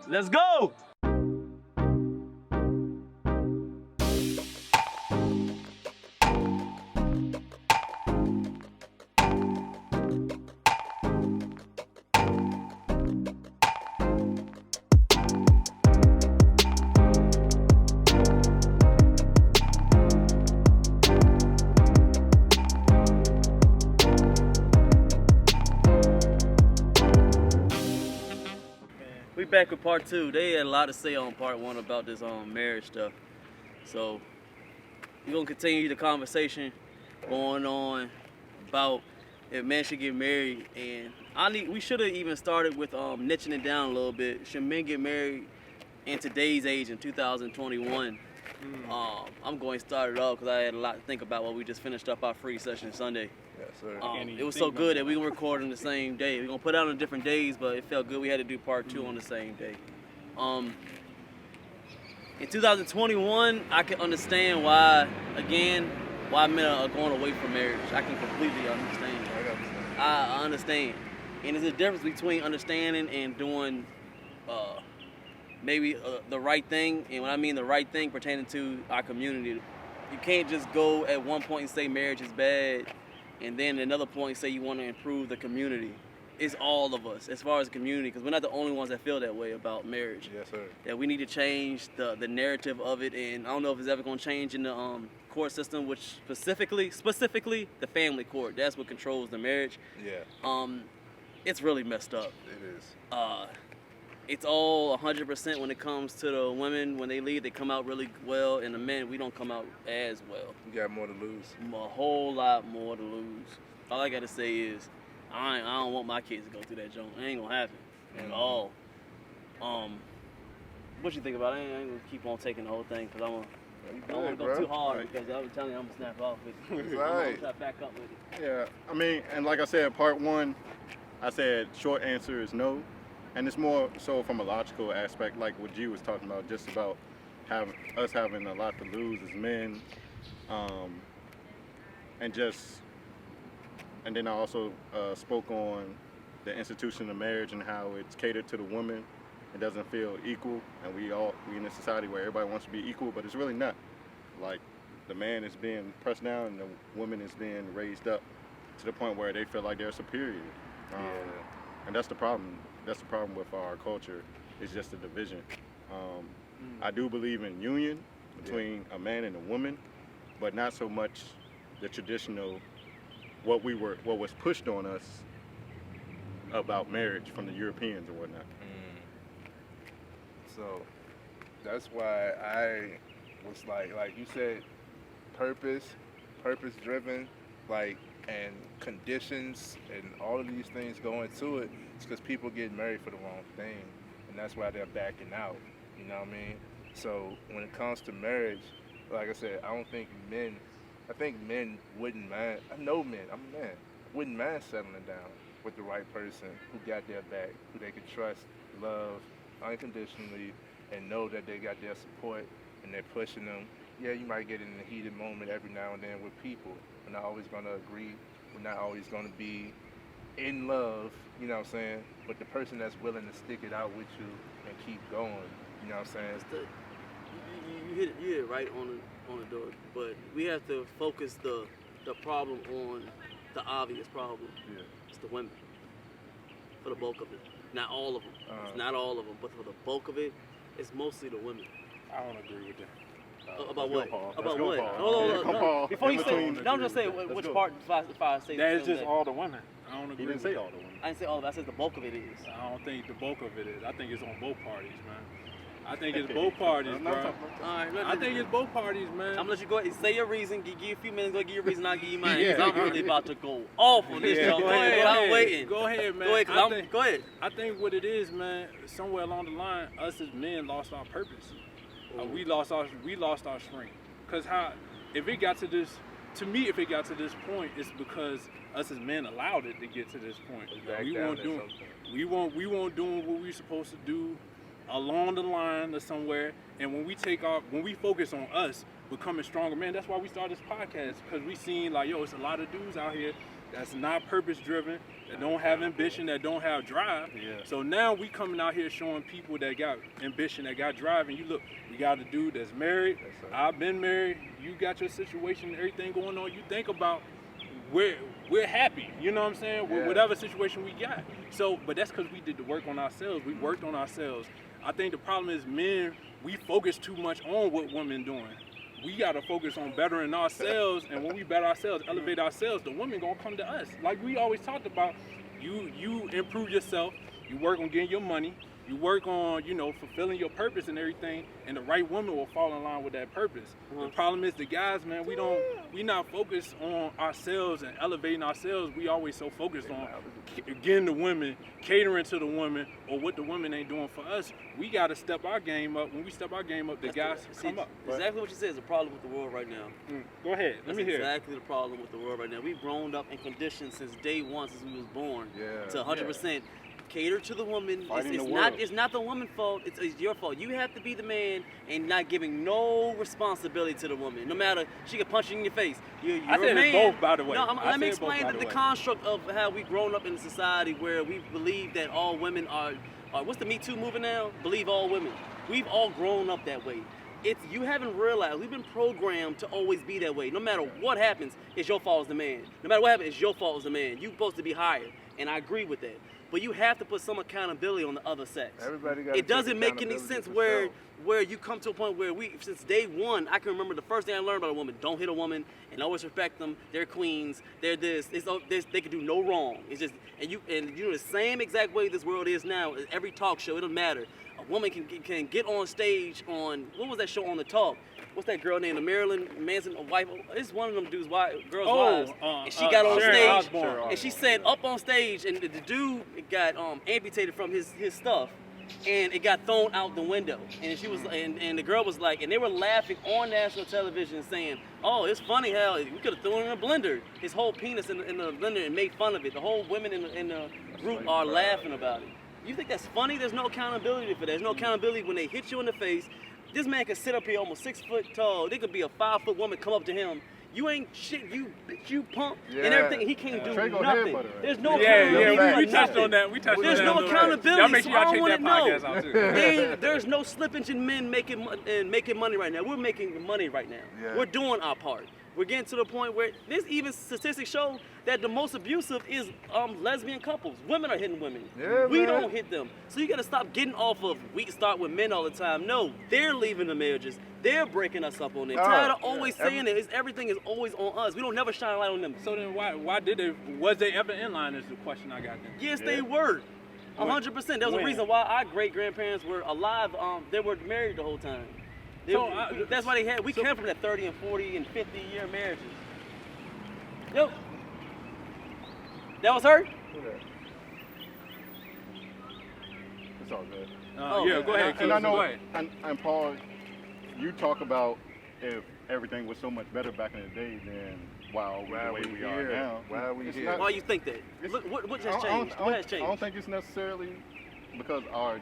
Let's go! We back with part 2. They had a lot to say on part 1 about this marriage stuff. So we're gonna continue the conversation going on about if men should get married, and we should have even started with niching it down a little bit. Should men get married in today's age in 2021? I'm going to start it off because I had a lot to think about while we just finished up our free session Sunday. Yes, sir. It was so good that we were recording the same day. We're gonna put out on different days, but it felt good. We had to do part 2 on the same day. In 2021, I can understand why men are going away from marriage. I can completely understand. I understand, and there's a difference between understanding and doing maybe the right thing. And when I mean the right thing, pertaining to our community, you can't just go at one point and say marriage is bad, and then at another point say you want to improve the community. It's all of us as far as the community, because we're not the only ones that feel that way about marriage. Yes, sir. That we need to change the narrative of it, and I don't know if it's ever going to change in the court system, which specifically the family court. That's what controls the marriage. Yeah. It's really messed up. It is. It's all 100% when it comes to the women. When they leave, they come out really well, and the men, we don't come out as well. You got more to lose. A whole lot more to lose. All I gotta say is, I don't want my kids to go through that joint. It ain't gonna happen at all. What you think about it? I ain't gonna keep on taking the whole thing because I don't want to go too hard, because I'm telling you, I'm gonna snap off with it. I'm gonna try to back up with it. Yeah, I mean, and like I said, part 1, I said short answer is no. And it's more so from a logical aspect, like what G was talking about, just about us having a lot to lose as men. And then I also spoke on the institution of marriage and how it's catered to the woman. It doesn't feel equal, and we in a society where everybody wants to be equal, but it's really not. Like, the man is being pressed down and the woman is being raised up to the point where they feel like they're superior. And that's the problem. That's the problem with our culture. It's just a division. I do believe in union between a man and a woman, but not so much the traditional what was pushed on us about marriage from the Europeans or whatnot. So that's why I was like you said, purpose driven, and conditions and all of these things go into it. It's because people get married for the wrong thing, and that's why they're backing out. You know what I mean? So when it comes to marriage, like I said, I think men wouldn't mind. I know men, I'm a man, wouldn't mind settling down with the right person who got their back, who they could trust, love unconditionally, and know that they got their support and they're pushing them. Yeah, you might get in a heated moment every now and then with people. We're not always going to agree. We're not always going to be in love, you know what I'm saying? But the person that's willing to stick it out with you and keep going, you know what I'm saying? You hit it right on the door, but we have to focus the problem on the obvious problem. Yeah. It's the women, for the bulk of it. Not all of them. It's not all of them, but for the bulk of it, it's mostly the women. I don't agree with that. About what? About go, what? Paul. No. Before you say, no, I'm just saying which part. If I say That is just all the women. I don't agree. He didn't say all the women. I didn't say all of it. I said the bulk of it is. I don't think the bulk of it is. I think it's on both parties, man. I think it's both parties, bro. All right, I think it's both parties, man. I'm gonna let you go ahead and say your reason. Give you a few minutes. Go give your reason. I'll give you mine. Because I'm really about to go off on this. Yeah, Go ahead. I'm waiting. Go ahead, man. Go ahead. I think what it is, man, somewhere along the line, us as men lost our purpose. We lost our strength. Cause if it got to this point, it's because us as men allowed it to get to this point. We won't doing what we're supposed to do along the line or somewhere. And when we focus on us becoming stronger, man, that's why we started this podcast, because we seen like, yo, it's a lot of dudes out here that's not purpose driven, that don't have ambition, that don't have drive. Yeah. So now we coming out here showing people that got ambition, that got drive, and you look, we got a dude that's married. Yes, sir. I've been married. You got your situation, everything going on. You think about we're happy. You know what I'm saying? Yeah. Whatever situation we got. So, but that's because we did the work on ourselves. We worked on ourselves. I think the problem is men, we focus too much on what women doing. We gotta focus on bettering ourselves, and when we better ourselves, elevate ourselves, the women gonna come to us. Like we always talked about, you improve yourself, you work on getting your money, you work on, fulfilling your purpose and everything, and the right woman will fall in line with that purpose. The problem is the guys, man, we not focused on ourselves and elevating ourselves. We always so focused on getting the women, catering to the women, or what the women ain't doing for us. We gotta step our game up. When we step our game up, the guys come up. Exactly what you said is the problem with the world right now. Go ahead, let That's me hear it. exactly the problem with the world right now. We've grown up and conditioned since day one, since we was born, Yeah. to 100% cater to the woman. Fighting It's the not. world. It's not the woman's fault. It's your fault. You have to be the man and not giving no responsibility to the woman. No matter, she can punch you in your face. You're I a said man. it both, by the way. No, I let me said both, explain by the the way. construct of how we've grown up in a society where we believe that all women are. What's the Me Too movement now? Believe all women. We've all grown up that way. You haven't realized we've been programmed to always be that way. No matter what happens, it's your fault as the man. No matter what happens, it's your fault as the man. You're supposed to be higher, and I agree with that. But you have to put some accountability on the other sex. Everybody got. It doesn't make any sense where you come to a point where since day one, I can remember the first thing I learned about a woman: don't hit a woman, and always respect them. They're queens. They're this. They can do no wrong. It's just and you the same exact way this world is now. Every talk show, it doesn't matter. A woman can get on stage on what was that show on the talk? What's that girl named? The Marilyn Manson wife? It's one of them dudes' girls' wives. And she got on Sharon stage Osbourne. and she said up on stage, and the dude got amputated from his stuff, and it got thrown out the window. And she was and the girl was like, and they were laughing on national television, saying, "Oh, it's funny how we could have thrown it in a blender, his whole penis in the blender, and made fun of it." The whole women in the group are laughing about it. You think that's funny? There's no accountability for that. There's no accountability when they hit you in the face. This man could sit up here almost 6 foot tall. There could be a 5 foot woman come up to him. You ain't shit, you bitch, you punk, and everything. He can't do Trey go nothing. head butter. There's no Yeah, accountability. we for touched nothing. on that. We touched There's on no that. accountability. Y'all make So sure I y'all check want that to know. podcast out too. There's no slippage in men making money right now. We're making money right now. Yeah. We're doing our part. We're getting to the point where there's even statistics show that the most abusive is lesbian couples. Women are hitting women. Yeah, We man. don't hit them. So you got to stop getting off of we start with men all the time. No, they're leaving the marriages. They're breaking us up on it. Tired of always saying it. Everything is always on us. We don't never shine a light on them. So then why did they, was they ever in line is the question I got then. Yes, they were. 100%. There was a When? reason why our great-grandparents were alive. They were married the whole time. That's why we came from that 30 and 40 and 50 year marriages. Yo. That was her? It's all good. Yeah, go ahead. And I know, Go ahead. and Paul, you talk about if everything was so much better back in the day, then why are we the way we are now? Why are we It's here? not- Why you think that? It's- What has changed? What has I don't changed? think it's necessarily because our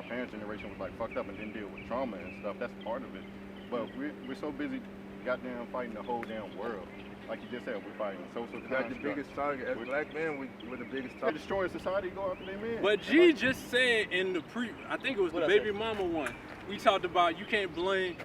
parents' generation was like fucked up and didn't deal with trauma and stuff. That's part of it. But we're so busy goddamn fighting the whole damn world. Like you just said, we're fighting social We're not the constructs. biggest target. As black men, we're the biggest They target. destroy society, go after their men. But G just said in the I think it was What the I baby say? mama one. We talked about you can't blame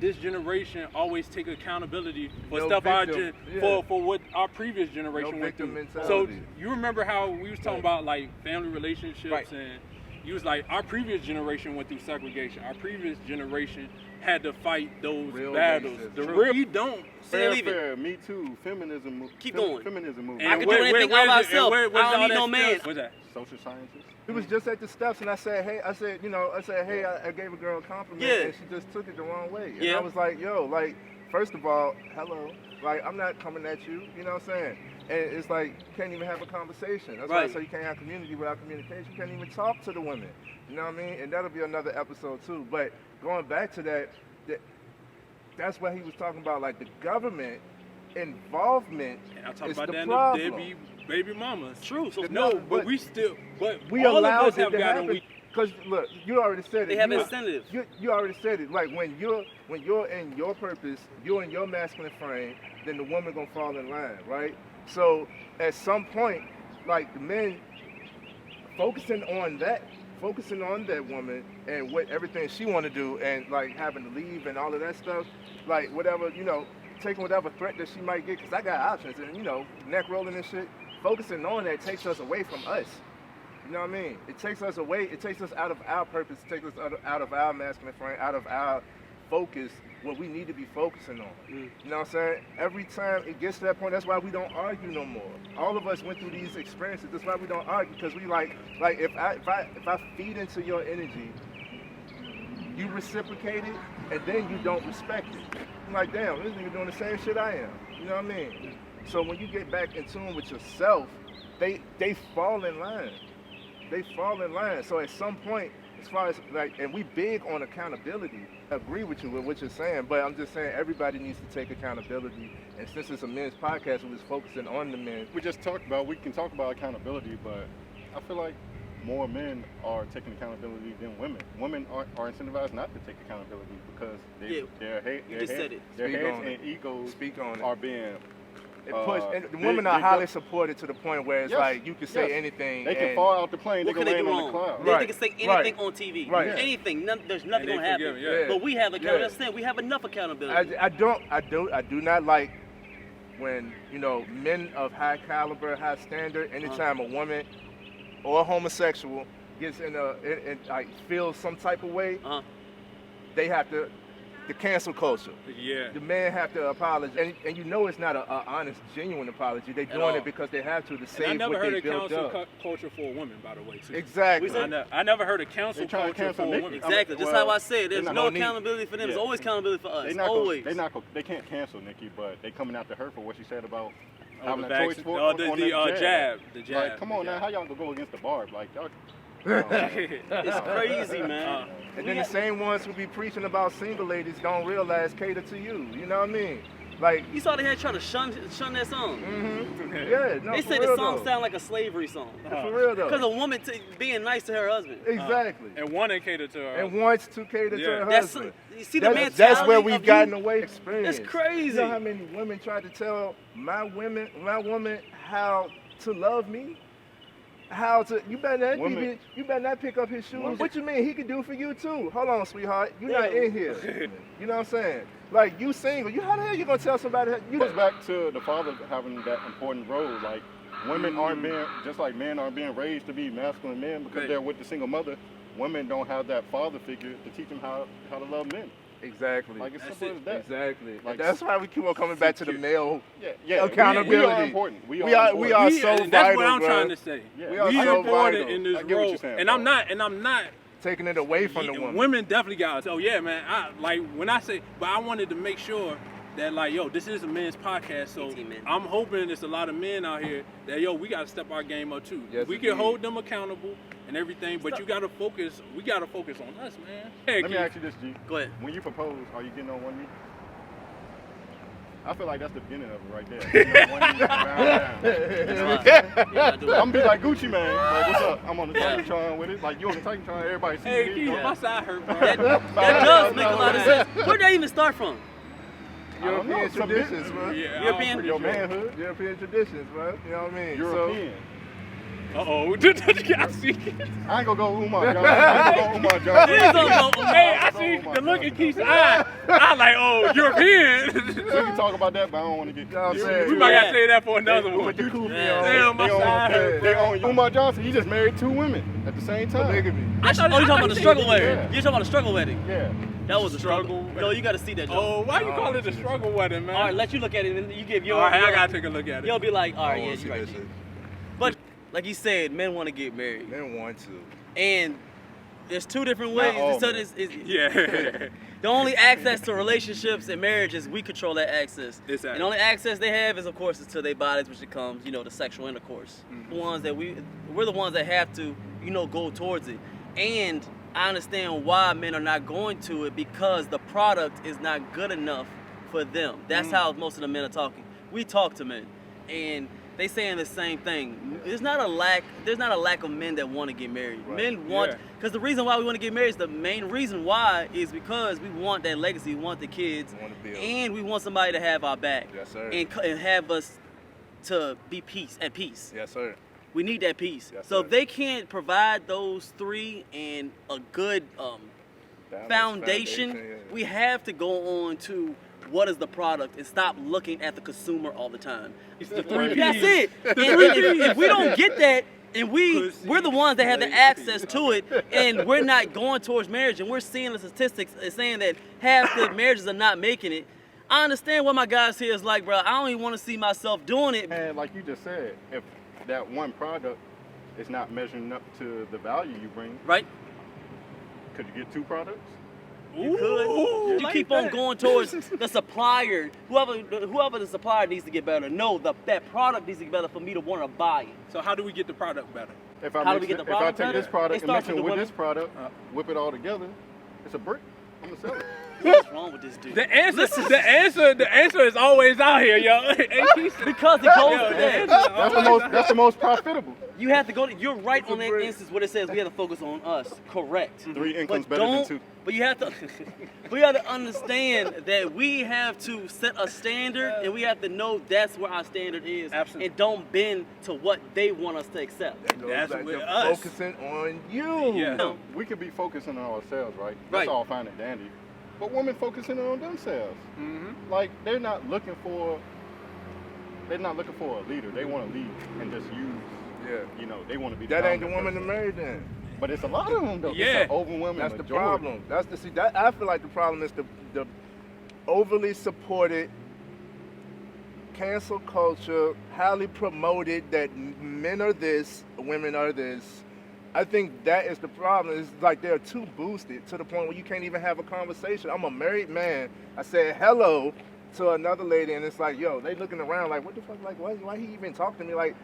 this generation always take accountability for No stuff victim, yeah. for what our previous generation No went victim through. So mentality. you remember how we was talking about like family relationships Right. and you was like our previous generation went through segregation. Our previous generation had to fight those Real battles. racism. The True. real we don't. Say leave it. Fair, Me Too, feminism. Keep going. Feminism movement. I can do anything all where's myself. I don't all need that no man. stuff? What's that? Social sciences. He was just at the steps, and I said, hey, I gave a girl a compliment, Yeah. and she just took it the wrong way. And Yeah. I was like, yo, like, first of all, hello. Like, I'm not coming at you, you know what I'm saying? And it's like, you can't even have a conversation. That's why I Right. say you can't have community without communication. You can't even talk to the women. You know what I mean? And that'll be another episode, too. But going back to that's what he was talking about, like, the government involvement And I talked is about the that in problem. the baby mamas. True. So No, but but we all of allowed us it have to gotten happen. weak. Because look, you already said it. they have You- incentives. You already said it. Like when you're in your purpose, you're in your masculine frame, then the woman gonna fall in line, right? So at some point, like the men focusing on that woman and what everything she want to do, and like having to leave and all of that stuff, like whatever, taking whatever threat that she might get, because I got options, and neck rolling and shit. Focusing on that takes us away from us. You know what I mean? It takes us away. It takes us out of our purpose. It takes us out of our masculine frame, out of our focus, what we need to be focusing on. You know what I'm saying? Every time it gets to that point, that's why we don't argue no more. All of us went through these experiences. That's why we don't argue, because we like if I feed into your energy, you reciprocate it, and then you don't respect it. I'm like, damn, this nigga doing the same shit I am. You know what I mean? So when you get back in tune with yourself, they fall in line. They fall in line. So at some point, as far as and we big on accountability. I agree with you with what you're saying, but I'm just saying everybody needs to take accountability. And since it's a men's podcast, we're just focusing on the men. We can talk about accountability, but I feel like more men are taking accountability than women. Women are incentivized not to take accountability because their heads and egos are being and the women are highly supported to the point where it's like you can say anything. They can fall out the plane. What they can can they do land wrong? on the cloud. They can say anything on TV. Right. Anything. There's nothing gonna happen. But we have accountability. We have enough accountability. I do not like when men of high caliber, high standard. Anytime a woman or a homosexual gets in like feels some type of way, they have to. The cancel culture. Yeah. The men have to apologize, and it's not an honest, genuine apology. They're doing it because they have to save what they built up. I never heard of cancel culture for a woman, by the way. Too. Exactly. I never heard of cancel culture for a woman. Exactly. Just how I said, there's no accountability for them. There's always accountability for us. Always. They can't cancel Nikki, but they coming after her for what she said about having a choice for the jab. Like, come on now, how y'all gonna go against the barb? Like, y'all. It's crazy, man. And then the same ones who be preaching about single ladies don't realize cater to you. You know what I mean? Like you saw they had trying to shun that song. Yeah, no. They said the song sounded like a slavery song. For real though. Because a woman being nice to her husband. Exactly. And wanting to cater to her. And wants to cater to her husband. You see the mentality. That's where we've gotten away experience. It's crazy. You know how many women tried to tell my woman how to love me? You better not pick up his shoes. What you mean? He could do for you too. Hold on, sweetheart. You're not in here. You know what I'm saying? Like, you single. How the hell you gonna tell somebody? It goes back to the father having that important role. Like, women aren't being, just like men aren't being raised to be masculine men because they're with the single mother. Women don't have that father figure to teach them how to love men. Exactly. Like, it's simple as that. Exactly. Like, that's why we keep on coming back to the male accountability. We are important. We are so vital. That's what I'm trying to say. Yeah. We are so important in this role. And I'm not taking it away from the woman. Women definitely got it. So yeah, man. But I wanted to make sure that this is a men's podcast. So I'm hoping there's a lot of men out here that we got to step our game up too. Yes, we can hold them accountable and everything, but you got to focus. We got to focus on us, man. Let me ask you this, G. Go ahead. When you propose, are you getting on one knee? I feel like that's the beginning of it right there. Getting on one knee, bow down. I'm be like Gucci man. Like, what's up? I'm on the Titantron with it. Like, you on the Titantron, everybody sees me. My side hurt, bro. That does make a lot of sense. Where'd that even start from? European traditions, bro. Yeah, European? Your manhood. European traditions, bro. You know what I mean? European. Uh-oh. I see. I ain't gonna go Umar Johnson. Hey, I see the look in Keith's eye. I'm like, oh, European. We can talk about that, but I don't want to get. You know what I'm saying? We might gotta say that for another one. With the kufi Damn, my side hurt. They own Umar Johnson. He just married 2 women at the same time. Polygamy. You talking about the struggle wedding? Yeah. You're talking about the struggle wedding? Yeah. That was a struggle. No, you got to see that, Joe. Oh, why you call it a struggle wedding, man? All right, let you look at it and you give your. All right, I gotta take a look at it. You'll be like, all right, yeah, see you're right. that shit. But like you said, men want to get married, Men want to. and there's 2 different ways. all So men. Yeah. the only access to relationships and marriages, we control that access. Exactly. And the only access they have is, of course, to their bodies, which becomes, the sexual intercourse. The ones that we're the ones that have to, go towards it. And I understand why men are not going to it, because the product is not good enough for them. That's how most of the men are talking. We talk to men, and they saying the same thing. There's not a lack of men that want to get married. Right. Men want, because the reason why we want to get married is the main reason why is because we want that legacy, we want the kids, We want to build. and we want somebody to have our back. Yes, sir. And have us to be at peace. Yes, sir. We need that peace. Yes, so sir. if they can't provide those three and a good foundation, yeah. we have to go on to what is the product and stop looking at the consumer all the time. It's the 3 Ps. That's it. And if we don't get that, and we're the ones that have the access to it, and we're not going towards marriage, and we're seeing the statistics saying that half the marriages are not making it. I understand what my guys here is like, bro. I don't even want to see myself doing it. And like you just said, if that one product is not measuring up to the value you bring, Right? could you get 2 products? You could. You keep on going towards the supplier. Whoever the supplier needs to get better. No, that product needs to get better for me to want to buy it. So how do we get the product better? If How do we mix get the it- if I product take better? this product It and starts mix it with the with this women. product, whip it all together, it's a brick. I'm gonna sell it. What's wrong with this dude? The answer is always out here, yo. Because it goes to that. That's the most profitable. You have to go. You're right on that instance where it says we have to focus on us. Correct. 3 incomes But better than 2. But you have to. We have to understand that we have to set a standard, and we have to know that's where our standard is, Absolutely. and don't bend to what they want us to accept. That goes That's back with to us. focusing on you. Yeah. No. We could be focusing on ourselves, right? Right. That's all fine and dandy. But women focusing on themselves. Mm-hmm. Like they're not looking for a leader. They want to lead and just use. Yeah. You know, they want to be. That ain't the dominant woman to person. marry then. But it's a lot of them though. Yeah. It's an overwhelming That's the majority. problem. I feel like the problem is the overly supported cancel culture, highly promoted that men are this, women are this. I think that is the problem. It's like they're too boosted to the point where you can't even have a conversation. I'm a married man. I said hello to another lady, and it's like, yo, they looking around like, what the fuck? Like, why he even talking to me? Like,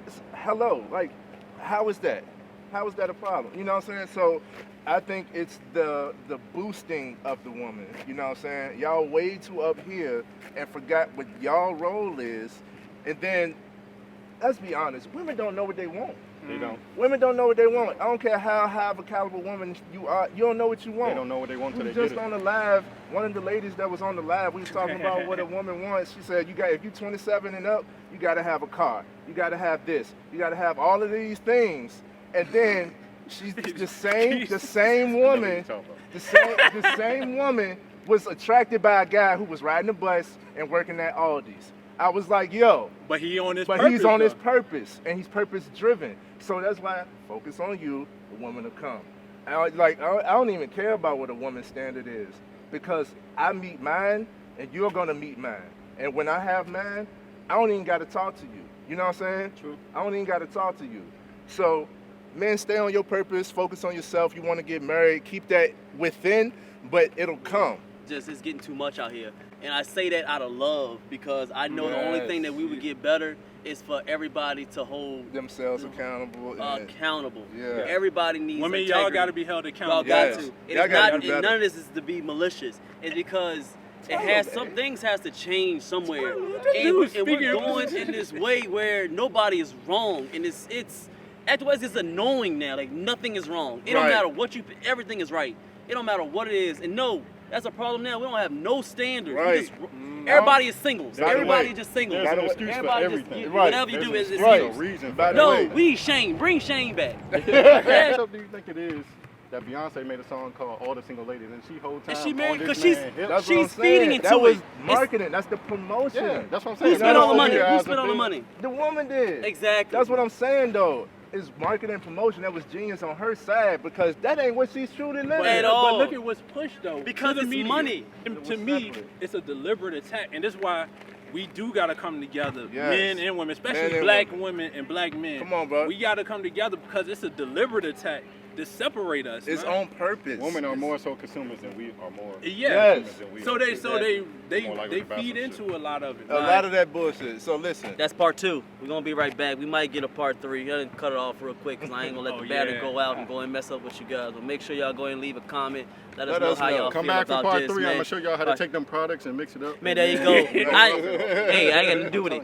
it's, hello. Like, how is that? How is that a problem? You know what I'm saying? So I think it's the boosting of the woman. You know what I'm saying? Y'all way too up here and forgot what y'all role is. And then, let's be honest, women don't know what they want. They don't. Women don't know what they want. I don't care how high of a caliber woman you are. You don't know what you want. They don't know what they want We till was they just get on it. the live. One of the ladies that was on the live, we was talking about what a woman wants. She said, if you're 27 and up, you got to have a car. You got to have this. You got to have all of these things. And then she's the same woman. The same woman was attracted by a guy who was riding a bus and working at Aldi's. I was like, yo. But he's on his purpose, and he's purpose driven. So that's why I focus on you, the woman will come. I don't even care about what a woman's standard is, because I meet mine and you're gonna meet mine. And when I have mine, I don't even gotta talk to you. You know what I'm saying? True. I don't even gotta talk to you. So men, stay on your purpose, focus on yourself. You wanna get married, keep that within, but it'll come. Just it's getting too much out here, and I say that out of love because I know the only Yes. thing that we would get better is for everybody to hold Themselves accountable. and- accountable. Yeah. Everybody needs Women, integrity. y'all got to be held Y'all accountable. got Yes. to. Y'all It's gotta not. do And better. none of this is to be malicious. It's because it has some things has to change somewhere, and we're going in this way where nobody is wrong, and it's afterwards it's annoying now. Like nothing is wrong. It don't Right. matter what you. Everything is right. It don't matter what it is. And no, that's a problem now. We don't have no standards. We Right. just, everybody is singles. By the Everybody way, just singles. There's an By the way, excuse for everybody just everything. Right. whatever you There's do an is excuse, Right. a reason for By the No, way- we need Shane. Bring Shane back. What do you think it is that Beyonce made a song called All the Single Ladies, and she whole time And she on married this because she's man hip? That's what I'm she's feeding saying. into That was it. marketing. That's the promotion. Yeah, that's what I'm saying. Who spent all the That's money? your Who eyes spent are all the big. money? The woman did. Exactly. That's what I'm saying, though. It's marketing and promotion. That was genius on her side, because that ain't what she's truly living. At all. But look at what's pushed though. Because to the it's media. money. And It to was me, separate. it's a deliberate attack, and that's why we do gotta come together, Yes. men and women, especially Men and black women. women and black men. Come on, bro. We gotta come together because it's a deliberate attack to separate us. It's man. on purpose. Women are more so consumers than we are more. Yeah. Yes. Than we So are. they More likely to pass feed some into a lot of it. A lot of that bullshit. So listen. That's part 2. We're gonna be right back. We might get a part 3. I didn't cut it off real quick because I ain't gonna let Oh, the battery yeah. go out and go and mess up with you guys. But make sure y'all go ahead and leave a comment. Let us Let know us how know. y'all Come feel back for about part this, 3. man. I'm gonna show y'all how to Alright. take them products and mix it up. Man, there you go. Hey, I ain't got nothing to do with it.